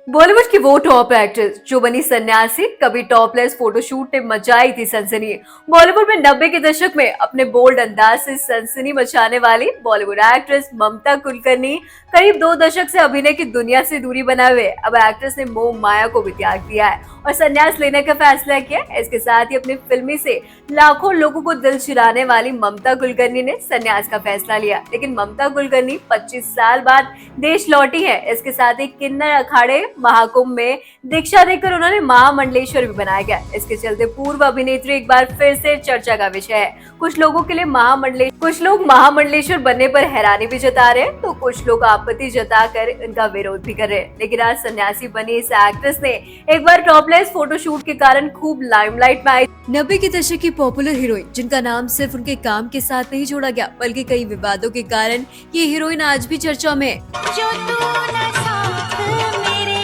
बॉलीवुड की वो top actress जो बनी सन्यासी, कभी टॉपलेस फोटोशूट ने मचाई थी सनसनी। बॉलीवुड में 90 के दशक में अपने बोल्ड अंदाज से सनसनी मचाने वाली बॉलीवुड एक्ट्रेस ममता कुलकर्णी करीब 2 दशक से अभिनय की दुनिया से दूरी बनाए हुए अब एक्ट्रेस ने मोह माया को भी त्याग दिया है और संन्यास लेने का फैसला किया। इसके साथ ही अपनी फिल्मी से लाखों लोगों को दिल चुराने वाली ममता कुलकर्णी ने संन्यास का फैसला लिया। लेकिन ममता कुलकर्णी 25 साल बाद देश लौटी है। इसके साथ ही किन्नर अखाड़े महाकुंभ में दीक्षा देकर उन्होंने महामंडलेश्वर भी बनाया गया। इसके चलते पूर्व अभिनेत्री एक बार फिर से चर्चा का विषय है। कुछ लोगों के लिए कुछ लोग महामंडलेश्वर बनने पर हैरानी भी जता रहे हैं, तो कुछ लोग आपत्ति जताकर इनका विरोध भी कर रहे हैं। लेकिन आज सन्यासी बनी इस एक्ट्रेस ने एक बार टॉपलेस फोटोशूट के कारण खूब लाइमलाइट में आई। 90 के दशक की पॉपुलर हीरोइन जिनका नाम सिर्फ उनके काम के साथ नहीं जोड़ा गया बल्कि कई विवादों के कारण ये हीरोइन आज भी चर्चा में है। जो तू न साथ मेरे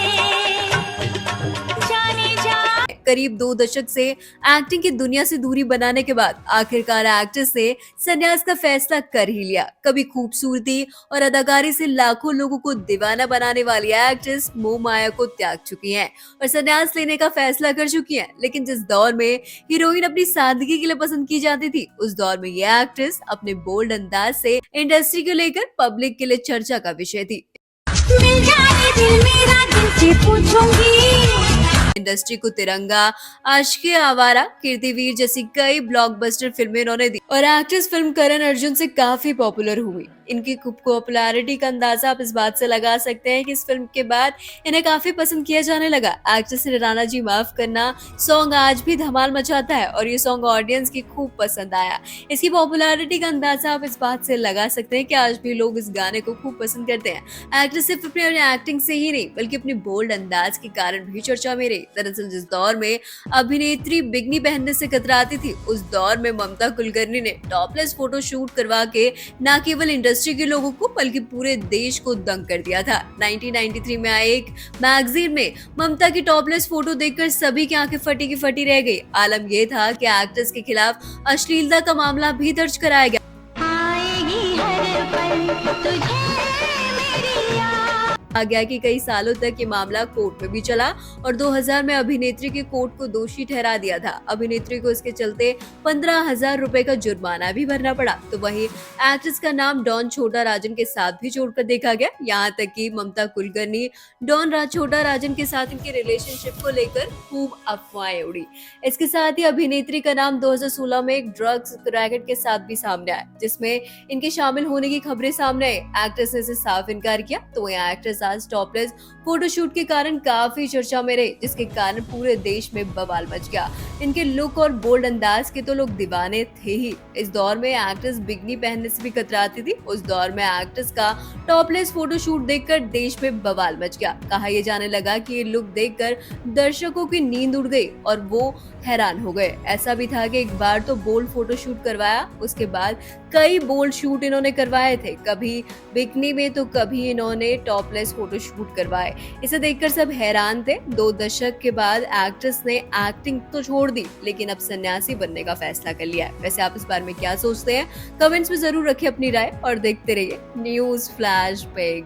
जाने जा। करीब 2 दशक से एक्टिंग की दुनिया से दूरी बनाने के बाद आखिरकार एक्ट्रेस ने संन्यास का फैसला कर ही लिया। कभी खूबसूरती और अदाकारी से लाखों लोगों को दीवाना बनाने वाली एक्ट्रेस मोह माया को त्याग चुकी हैं और संन्यास लेने का फैसला कर चुकी हैं। लेकिन जिस दौर में हीरोइन अपनी सादगी के लिए पसंद की जाती थी, उस दौर में ये एक्ट्रेस अपने बोल्ड अंदाज से इंडस्ट्री को लेकर पब्लिक के लिए चर्चा का विषय थी। मिल जाए दिल मेरा दिल से पूछूंगी। इंडस्ट्री को तिरंगा, आशिकी आवारा, कीर्तिवीर जैसी कई ब्लॉकबस्टर फिल्में इन्होंने दी और एक्ट्रेस फिल्म करण अर्जुन से काफी पॉपुलर हुई। इनकी पॉपुलैरिटी का अंदाजा आप इस बात से लगा सकते हैं कि इस फिल्म के बाद इन्हें काफी पसंद किया जाने लगा। एक्ट्रेस ने राणा जी माफ करना सॉन्ग आज भी धमाल मचाता है और ये सॉन्ग ऑडियंस की खूब पसंद आया। इसकी पॉपुलैरिटी का अंदाजा आप इस बात से लगा सकते हैं कि आज भी लोग इस गाने को खूब पसंद करते हैं। एक्ट्रेस सिर्फ अपनी एक्टिंग से ही नहीं बल्कि अपनी बोल्ड अंदाज के कारण भी चर्चा में रही। दरअसल जिस दौर में अभिनेत्री बिगनी पहनने से कतराती थी, उस दौर में ममता कुलकर्णी ने टॉपलेस फोटो शूट करवा के न केवल इंडस्ट्री के लोगों को बल्कि पूरे देश को दंग कर दिया था। 1993 में आए एक मैगजीन में ममता की टॉपलेस फोटो देखकर सभी की आंखें फटी की फटी रह गई। आलम यह था कि एक्ट्रेस के खिलाफ अश्लीलता का मामला भी दर्ज कराया गया। आ गया कि कई सालों तक ये मामला कोर्ट में भी चला और 2000 में अभिनेत्री के कोर्ट को दोषी ठहरा दिया था। अभिनेत्री को इसके चलते 15,000 रुपए का जुर्माना भी भरना पड़ा। तो वहीं एक्ट्रेस का नाम डॉन छोटा राजन के साथ भी जोड़कर देखा गया। यहाँ तक कि ममता कुलकर्णी छोटा राजन के साथ इनके रिलेशनशिप को लेकर खूब अफवाहें उड़ी। इसके साथ ही अभिनेत्री का नाम 2016 में एक ड्रग्स रैकेट के साथ भी सामने आया, जिसमें इनके शामिल होने की खबरें सामने आई। एक्ट्रेस ने इसे साफ इनकार किया। तो यहाँ एक्ट्रेस आज टॉपलेस फोटोशूट के कारण काफी चर्चा में रहे, जिसके कारण पूरे देश में बवाल मच गया। इनके लुक और बोल्ड अंदाज के तो लोग दीवाने थे ही। इस दौर में एक्ट्रेस बिगनी पहनने से भी कतराती थी। उस दौर में एक्ट्रेस का टॉपलेस फोटोशूट देखकर देश में बवाल मच गया। कहा यह जाने लगा कि ये लुक देखकर दर्शकों की नींद उड़ गई और वो हैरान हो गए। ऐसा भी था कि एक बार तो बोल्ड फोटोशूट करवाया, उसके बाद कई बोल्ड शूट इन्होंने करवाए थे, कभी बिकनी में तो कभी इन्होंने टॉपलेस फोटोशूट करवाए। इसे देखकर सब हैरान थे। 2 दशक के बाद एक्ट्रेस ने एक्टिंग तो छोड़ दी, लेकिन अब सन्यासी बनने का फैसला कर लिया है। वैसे आप इस बारे में क्या सोचते हैं? कमेंट्स में जरूर रखें अपनी राय और देखते रहिए न्यूज़ फ्लैश बिग।